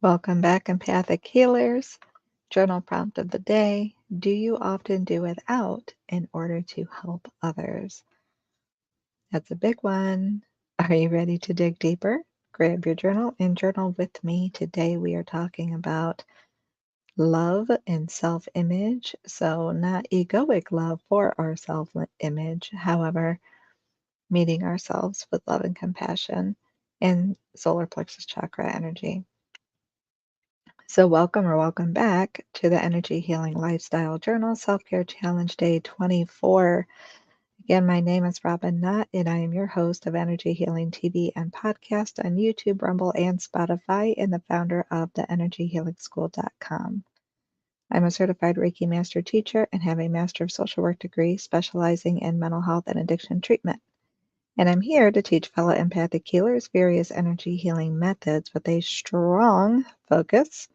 Welcome back, Empathic Healers. Journal prompt of the day. Do you often do without in order to help others? That's a big one. Are you ready to dig deeper? Grab your journal and journal with me. Today we are talking about love and self-image. So, not egoic love for our self-image, however, meeting ourselves with love and compassion and solar plexus chakra energy. So, welcome or welcome back to the Energy Healing Lifestyle Journal Self Care Challenge Day 24. Again, my name is Robin Knott, and I am your host of Energy Healing TV and podcast on YouTube, Rumble, and Spotify, and the founder of the EnergyHealingSchool.com. I'm a certified Reiki Master Teacher and have a Master of Social Work degree specializing in mental health and addiction treatment. And I'm here to teach fellow empathic healers various energy healing methods with a strong focus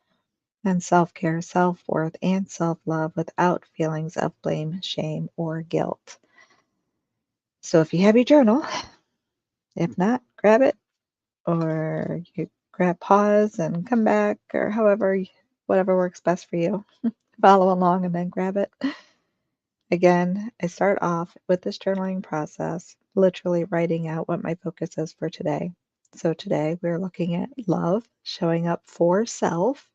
and self-care, self-worth, and self-love without feelings of blame, shame, or guilt. So if you have your journal, if not, grab it, or you grab pause and come back, or whatever works best for you. Follow along and then grab it. Again, I start off with this journaling process, literally writing out what my focus is for today. So today we're looking at love, showing up for self,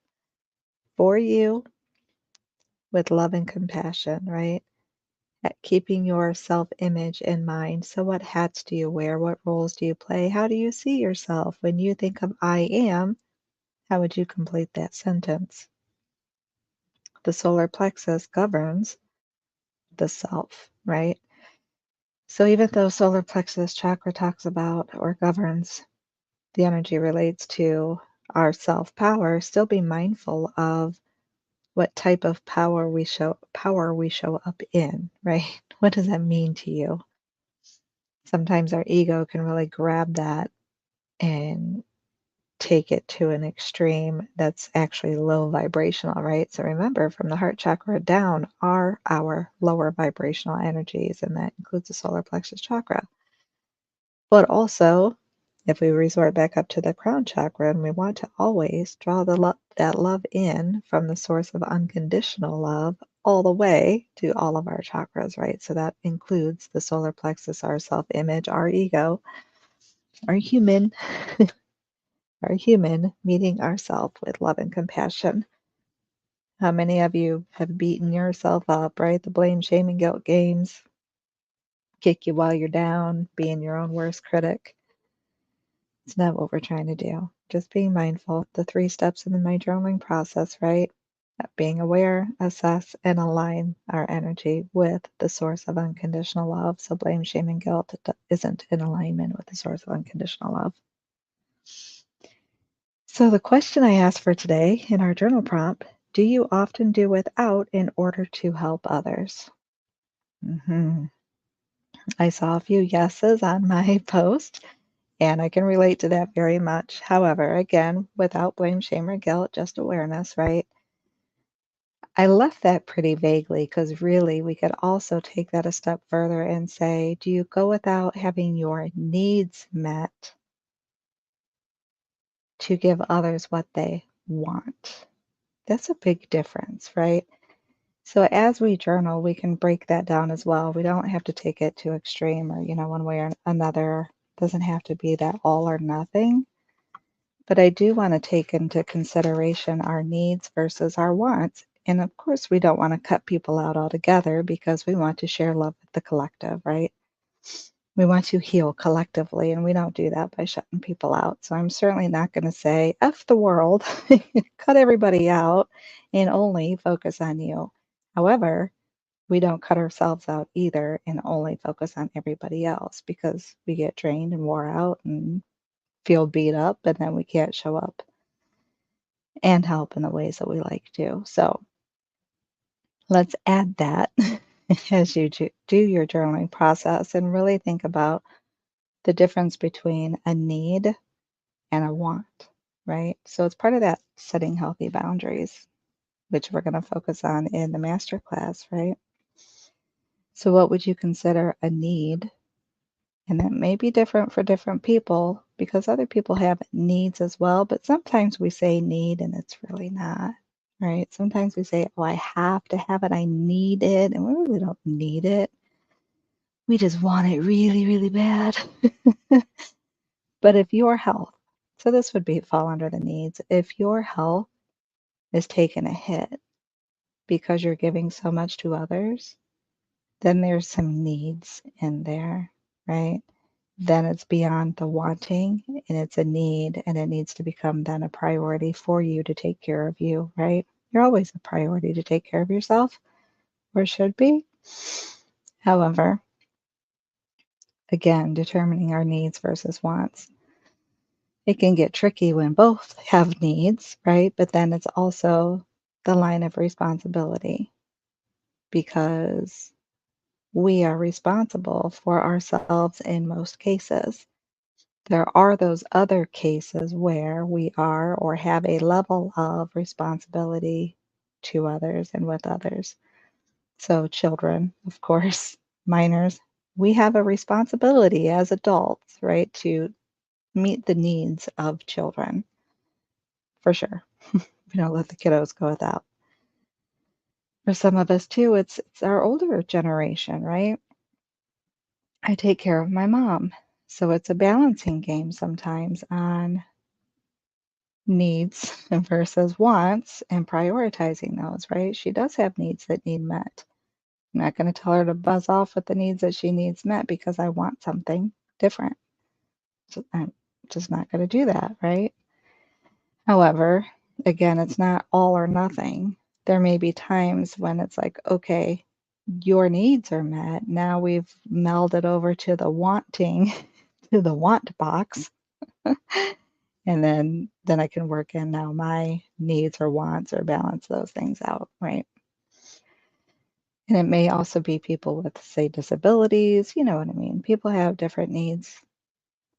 for you, with love and compassion, right? At keeping your self-image in mind. So what hats do you wear? What roles do you play? How do you see yourself? When you think of I am, how would you complete that sentence? The solar plexus governs the self, right? So even though solar plexus chakra talks about or governs the energy relates to our self-power, still be mindful of what type of power we show up in, right? What does that mean to you? Sometimes our ego can really grab that and take it to an extreme that's actually low vibrational, right? So remember, from the heart chakra down are our lower vibrational energies, and that includes the solar plexus chakra. But also, if we resort back up to the crown chakra, and we want to always draw that love in from the source of unconditional love all the way to all of our chakras, right? So that includes the solar plexus, our self-image, our ego, our human, our human meeting ourself with love and compassion. How many of you have beaten yourself up, right? The blame, shame, and guilt games, kick you while you're down, being your own worst critic. It's not what we're trying to do. Just being mindful. The 3 steps in my journaling process, right? Being aware, assess, and align our energy with the source of unconditional love. So blame, shame, and guilt isn't in alignment with the source of unconditional love. So the question I asked for today in our journal prompt, do you often do without in order to help others? I saw a few yeses on my post, and I can relate to that very much. However, again, without blame, shame, or guilt, just awareness, right? I left that pretty vaguely because really we could also take that a step further and say, do you go without having your needs met to give others what they want? That's a big difference, right? So as we journal, we can break that down as well. We don't have to take it to extreme or, one way or another. It doesn't have to be that all or nothing. But I do want to take into consideration our needs versus our wants. And of course, we don't want to cut people out altogether because we want to share love with the collective, right? We want to heal collectively, and we don't do that by shutting people out. So I'm certainly not going to say, F the world, cut everybody out, and only focus on you. However, we don't cut ourselves out either and only focus on everybody else because we get drained and wore out and feel beat up, and then we can't show up and help in the ways that we like to. So let's add that as you do your journaling process and really think about the difference between a need and a want, right? So it's part of that setting healthy boundaries, which we're going to focus on in the masterclass, right? So what would you consider a need And that may be different for different people because other people have needs as well. But sometimes we say need and it's really not, right? Sometimes we say, oh, I have to have it. I need it. And we really don't need it. We just want it really, really bad. But if your health, so this would be fall under the needs, if your health is taking a hit because you're giving so much to others, then there's some needs in there, right? Then it's beyond the wanting and it's a need, and it needs to become then a priority for you to take care of you, right? You're always a priority to take care of yourself, or should be. However, again, determining our needs versus wants. It can get tricky when both have needs, right? But then it's also the line of responsibility because we are responsible for ourselves in most cases. There are those other cases where we are or have a level of responsibility to others and with others. So, children, of course, minors, we have a responsibility as adults, right, to meet the needs of children, for sure. We don't let the kiddos go without. For some of us, too, it's our older generation, right? I take care of my mom. So it's a balancing game sometimes on needs versus wants and prioritizing those, right? She does have needs that need met. I'm not going to tell her to buzz off with the needs that she needs met because I want something different. So I'm just not going to do that, right? However, again, it's not all or nothing. There may be times when it's like, okay, your needs are met. Now we've melded over to the wanting, to the want box. And then I can work in now my needs or wants or balance those things out, right? And it may also be people with, say, disabilities, you know what I mean? People have different needs,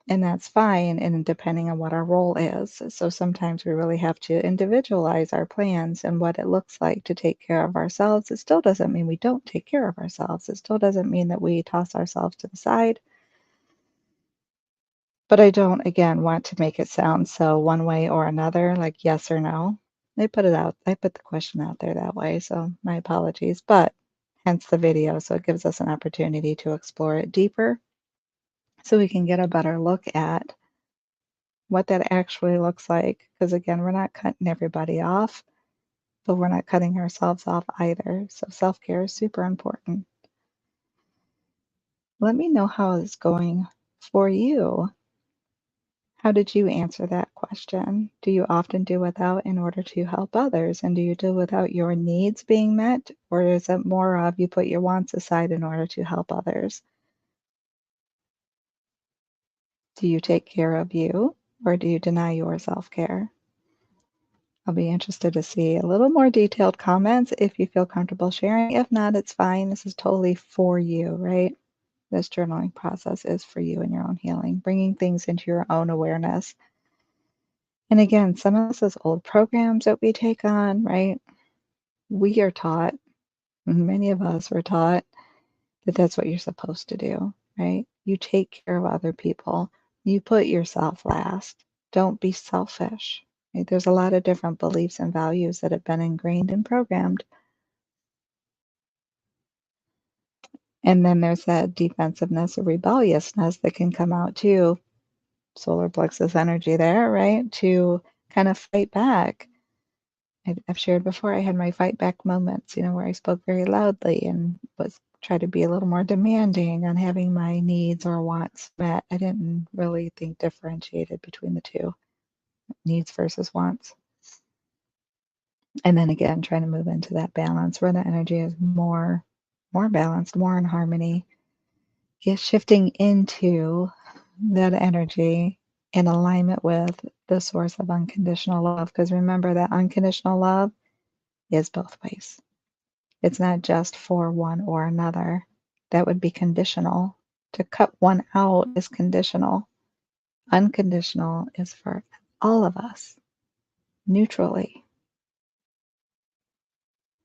and that's fine, and depending on what our role is. So sometimes we really have to individualize our plans and what it looks like to take care of ourselves. It still doesn't mean we don't take care of ourselves. It still doesn't mean that we toss ourselves to the side. But I don't, again, want to make it sound so one way or another, like yes or no. I put the question out there that way, so my apologies. But hence the video, so it gives us an opportunity to explore it deeper so we can get a better look at what that actually looks like. Because again, we're not cutting everybody off, but we're not cutting ourselves off either. So self-care is super important. Let me know how it's going for you. How did you answer that question? Do you often do without in order to help others? And do you do without your needs being met? Or is it more of you put your wants aside in order to help others? Do you take care of you or do you deny your self care? I'll be interested to see a little more detailed comments if you feel comfortable sharing. If not, it's fine. This is totally for you, right? This journaling process is for you and your own healing, bringing things into your own awareness. And again, some of this is old programs that we take on, right? We are taught, many of us were taught that that's what you're supposed to do, right? You take care of other people. You put yourself last. Don't be selfish. Right? There's a lot of different beliefs and values that have been ingrained and programmed. And then there's that defensiveness or rebelliousness that can come out too. Solar plexus energy there, right? To kind of fight back. I've shared before, I had my fight back moments, where I spoke very loudly and was try to be a little more demanding on having my needs or wants met. I didn't really think differentiated between the two, needs versus wants. And then again, trying to move into that balance where the energy is more balanced, more in harmony. Get shifting into that energy in alignment with the source of unconditional love. Because remember that unconditional love is both ways. It's not just for one or another. That would be conditional. To cut one out is conditional. Unconditional is for all of us, neutrally,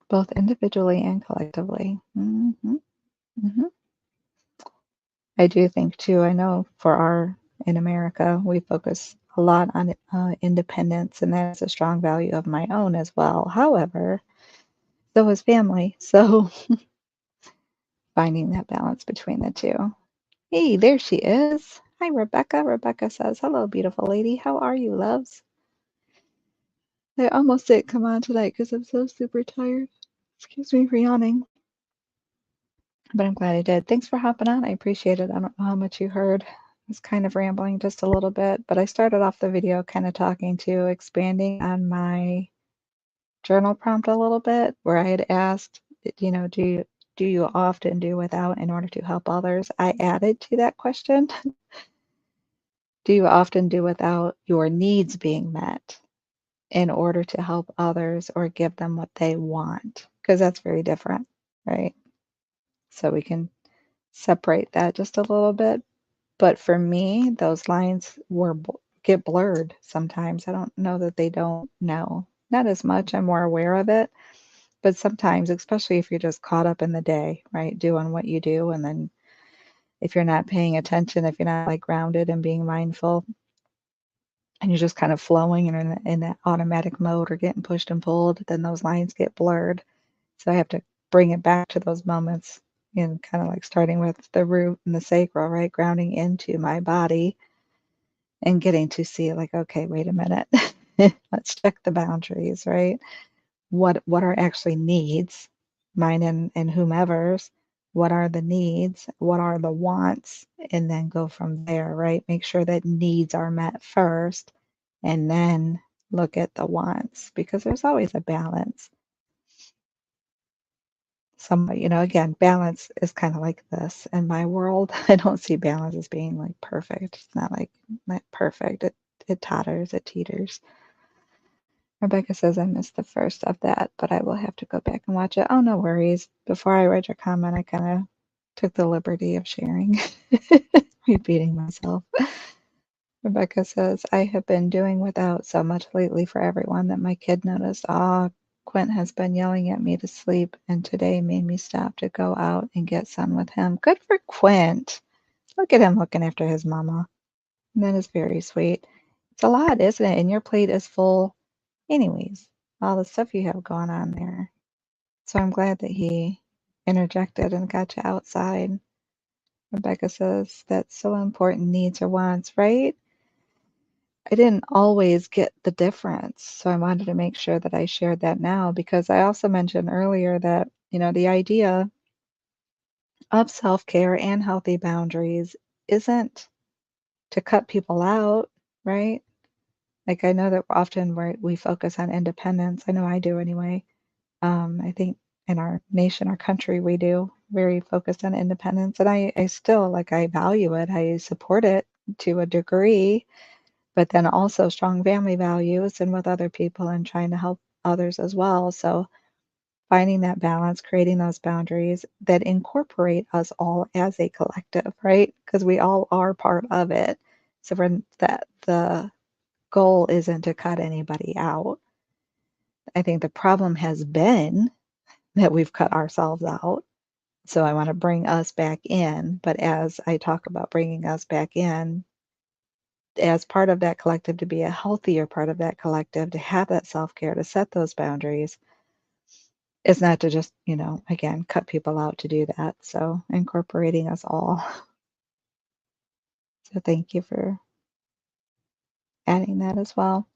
both individually and collectively. Hmm. I do think too, I know in America, we focus a lot on independence, and that is a strong value of my own as well. However, so is family. So finding that balance between the two. Hey, there she is. Hi, Rebecca. Rebecca says, hello, beautiful lady. How are you, loves? I almost didn't come on tonight because I'm so super tired. Excuse me for yawning, but I'm glad I did. Thanks for hopping on. I appreciate it. I don't know how much you heard. I was kind of rambling just a little bit, but I started off the video kind of talking to expanding on my journal prompt a little bit, where I had asked, do you often do without in order to help others? I added to that question, do you often do without your needs being met in order to help others or give them what they want? Because that's very different, right? So we can separate that just a little bit. But for me, those lines get blurred sometimes. I don't know that they don't know. Not as much. I'm more aware of it. But sometimes, especially if you're just caught up in the day, right, doing what you do, and then if you're not paying attention, if you're not like grounded and being mindful, and you're just kind of flowing and in that automatic mode or getting pushed and pulled, then those lines get blurred. So I have to bring it back to those moments and kind of like starting with the root and the sacral, right? Grounding into my body and getting to see like, okay, wait a minute. Let's check the boundaries, right? What are actually needs, mine and whomever's? What are the needs? What are the wants? And then go from there, right? Make sure that needs are met first and then look at the wants, because there's always a balance. Again, balance is kind of like this in my world. I don't see balance as being like perfect. It's not perfect. It totters, it teeters. Rebecca says I missed the first of that, but I will have to go back and watch it. Oh, no worries. Before I read your comment, I kind of took the liberty of sharing, repeating myself. Rebecca says, I have been doing without so much lately for everyone that my kid noticed. Ah, Quint has been yelling at me to sleep, and today made me stop to go out and get sun with him. Good for Quint. Look at him looking after his mama. That is very sweet. It's a lot, isn't it? And your plate is full anyways, all the stuff you have going on there. So I'm glad that he interjected and got you outside. Rebecca says that's so important, needs or wants, right? I didn't always get the difference. So I wanted to make sure that I shared that now, because I also mentioned earlier that, the idea of self-care and healthy boundaries isn't to cut people out, right? Like I know that often we focus on independence. I know I do anyway. I think in our nation, our country, we do very focused on independence. And I still I value it. I support it to a degree, but then also strong family values and with other people and trying to help others as well. So finding that balance, creating those boundaries that incorporate us all as a collective, right? Because we all are part of it. So for that, the goal isn't to cut anybody out. I think the problem has been that we've cut ourselves out. So I want to bring us back in. But as I talk about bringing us back in, as part of that collective, to be a healthier part of that collective, to have that self care, to set those boundaries, is not to just, again, cut people out to do that. So incorporating us all. So thank you for adding that as well.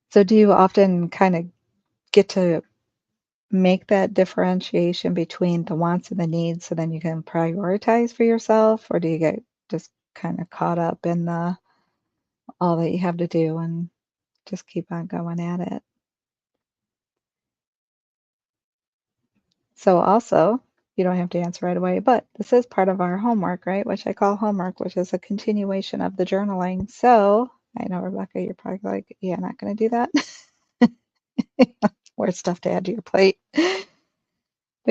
So do you often kind of get to make that differentiation between the wants and the needs so then you can prioritize for yourself, or do you get just kind of caught up in the all that you have to do and just keep on going at it? So also, you don't have to answer right away, but this is part of our homework, right? Which I call homework, which is a continuation of the journaling. So I know, Rebecca, you're probably like, yeah, not going to do that. More stuff to add to your plate. But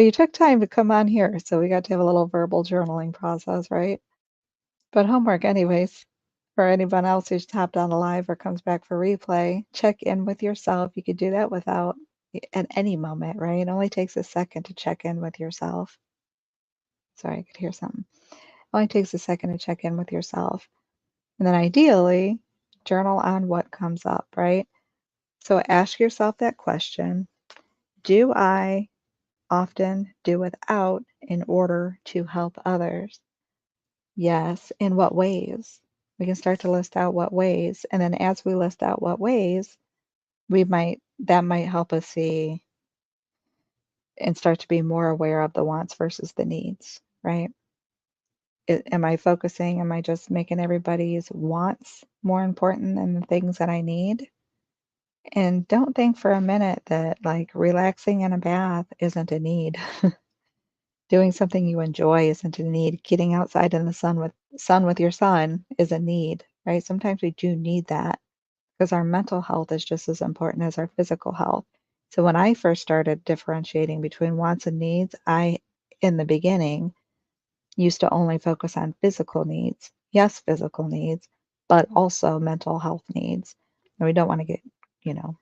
you took time to come on here, so we got to have a little verbal journaling process, right? But homework anyways, for anyone else who's tapped on the live or comes back for replay, check in with yourself. You could do that without at any moment, right? It only takes a second to check in with yourself. Sorry, I could hear something. Only takes a second to check in with yourself. And then ideally, journal on what comes up, right? So ask yourself that question. Do I often do without in order to help others? Yes. In what ways? We can start to list out what ways. And then as we list out what ways, that might help us see and start to be more aware of the wants versus the needs, right? Am I focusing? Am I just making everybody's wants more important than the things that I need? And don't think for a minute that like relaxing in a bath isn't a need. Doing something you enjoy isn't a need. Getting outside in the sun with your son is a need, right? Sometimes we do need that because our mental health is just as important as our physical health. So when I first started differentiating between wants and needs, in the beginning, used to only focus on physical needs. Yes, physical needs, but also mental health needs. And we don't want to get,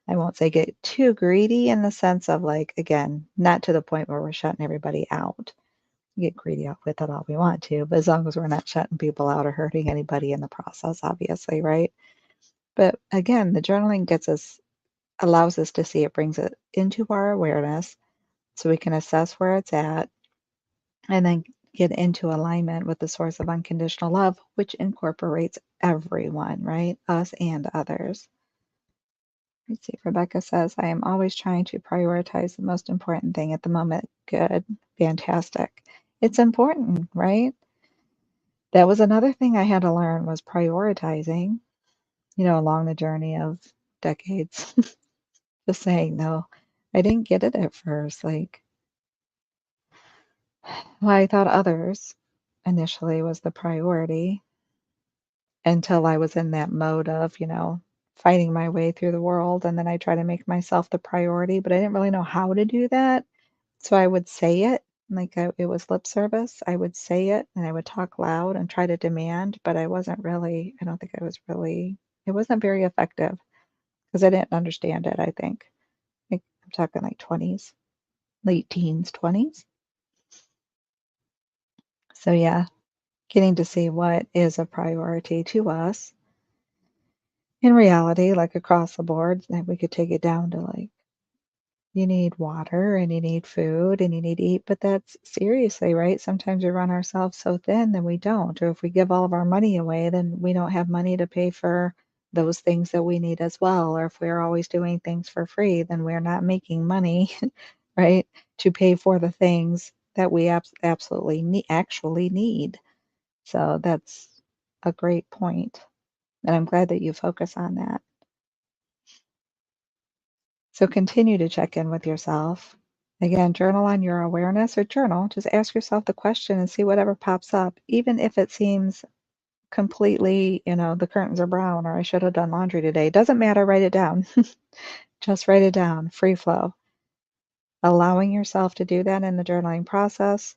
I won't say get too greedy in the sense of like, again, not to the point where we're shutting everybody out. We get greedy out with it all we want to, but as long as we're not shutting people out or hurting anybody in the process, obviously, right? But again, the journaling allows us to see it, brings it into our awareness so we can assess where it's at and then get into alignment with the source of unconditional love, which incorporates everyone, right? Us and others. Let's see. Rebecca says, I am always trying to prioritize the most important thing at the moment. Good. Fantastic. It's important, right? That was another thing I had to learn was prioritizing, along the journey of decades. Just saying, no, I didn't get it at first. Like, well, I thought others initially was the priority until I was in that mode of, fighting my way through the world. And then I try to make myself the priority, but I didn't really know how to do that. So I would say it like it was lip service. I would say it and I would talk loud and try to demand, but I don't think it wasn't very effective because I didn't understand it, I think. Like, I'm talking like 20s, late teens, 20s. So yeah, getting to see what is a priority to us in reality, like across the board, and we could take it down to like you need water and you need food and you need to eat, but that's seriously, right? Sometimes we run ourselves so thin that we don't. Or if we give all of our money away, then we don't have money to pay for those things that we need as well. Or if we're always doing things for free, then we're not making money, right, to pay for the things that we absolutely actually need. So that's a great point. And I'm glad that you focus on that. So continue to check in with yourself. Again, journal on your awareness or journal. Just ask yourself the question and see whatever pops up, even if it seems completely, the curtains are brown or I should have done laundry today. Doesn't matter, write it down. Just write it down, free flow. Allowing yourself to do that in the journaling process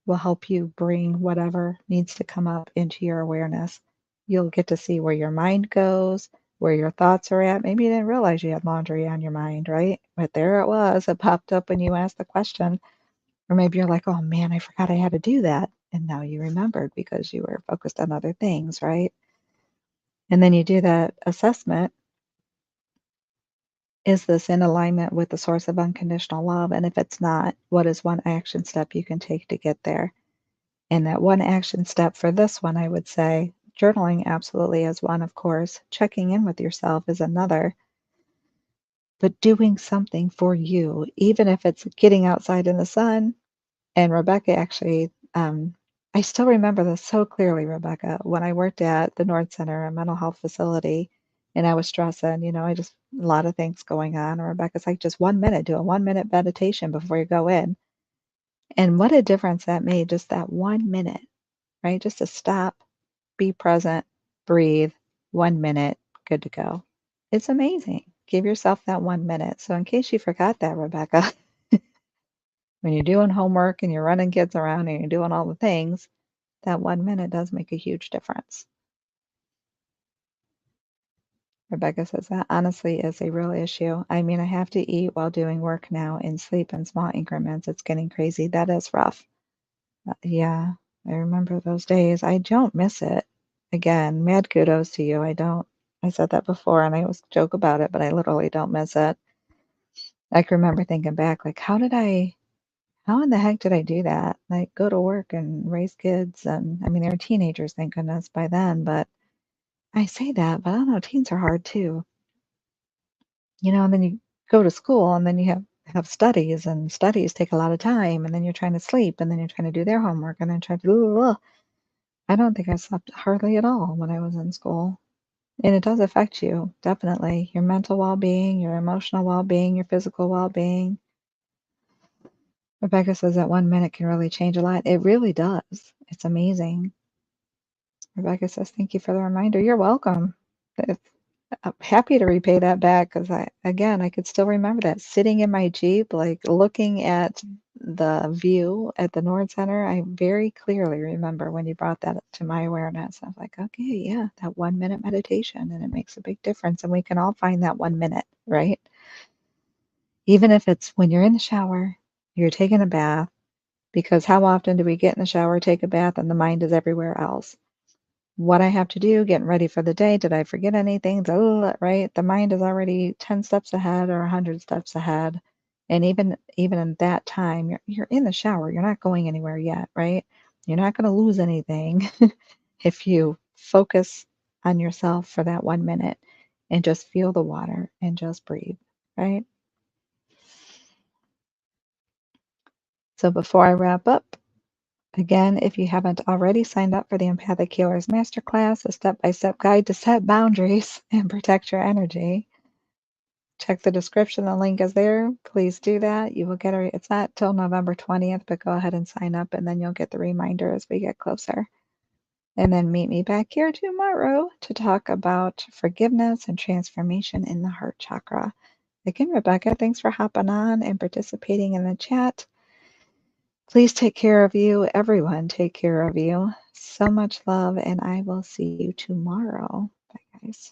will help you bring whatever needs to come up into your awareness. You'll get to see where your mind goes, where your thoughts are at. Maybe you didn't realize you had laundry on your mind, right? But there it was. It popped up when you asked the question. Or maybe you're like, oh man, I forgot I had to do that. And now you remembered because you were focused on other things, right? And then you do that assessment. Is this in alignment with the source of unconditional love? And if it's not, what is one action step you can take to get there? And that one action step for this one, I would say, journaling absolutely is one, of course. Checking in with yourself is another. But doing something for you, even if it's getting outside in the sun. And Rebecca actually, I still remember this so clearly, Rebecca, when I worked at the North Center, a mental health facility, and I was stressing, a lot of things going on. And Rebecca's like, just 1 minute, do a 1 minute meditation before you go in. And what a difference that made, just that 1 minute, right? Just to stop, be present, breathe, 1 minute, good to go. It's amazing. Give yourself that 1 minute. So, in case you forgot that, Rebecca, when you're doing homework and you're running kids around and you're doing all the things, that 1 minute does make a huge difference. Rebecca says that honestly is a real issue. I mean, I have to eat while doing work now and sleep in small increments. It's getting crazy. That is rough. Yeah, I remember those days. I don't miss it. Again, mad kudos to you. I don't. I said that before and I always joke about it, but I literally don't miss it. I can remember thinking back, like, how in the heck did I do that? Like, go to work and raise kids. And I mean, they were teenagers, thank goodness, by then. But I say that, but I don't know, teens are hard too. And then you go to school and then you have studies, and studies take a lot of time. And then you're trying to sleep, and then you're trying to do their homework, and then try to. I don't think I slept hardly at all when I was in school. And it does affect you, definitely. Your mental well being, your emotional well being, your physical well being. Rebecca says that 1 minute can really change a lot. It really does. It's amazing. Rebecca says, thank you for the reminder. You're welcome. It's- I'm happy to repay that back because I could still remember that sitting in my Jeep, like looking at the view at the Nord Center. I very clearly remember when you brought that to my awareness. I was like, okay, yeah, that 1 minute meditation, and it makes a big difference. And we can all find that 1 minute, right? Even if it's when you're in the shower, you're taking a bath, because how often do we get in the shower, take a bath, and the mind is everywhere else? What I have to do, getting ready for the day. Did I forget anything? Right? The mind is already 10 steps ahead or 100 steps ahead. And even in that time, you're in the shower. You're not going anywhere yet, right? You're not going to lose anything if you focus on yourself for that 1 minute and just feel the water and just breathe, right? So before I wrap up, again, if you haven't already signed up for the Empathic Healers Masterclass, a step-by-step guide to set boundaries and protect your energy, check the description. The link is there. Please do that. You will get it's not till November 20th, but go ahead and sign up, and then you'll get the reminder as we get closer. And then meet me back here tomorrow to talk about forgiveness and transformation in the heart chakra. Again, Rebecca, thanks for hopping on and participating in the chat. Please take care of you. Everyone, take care of you. So much love, and I will see you tomorrow. Bye, guys.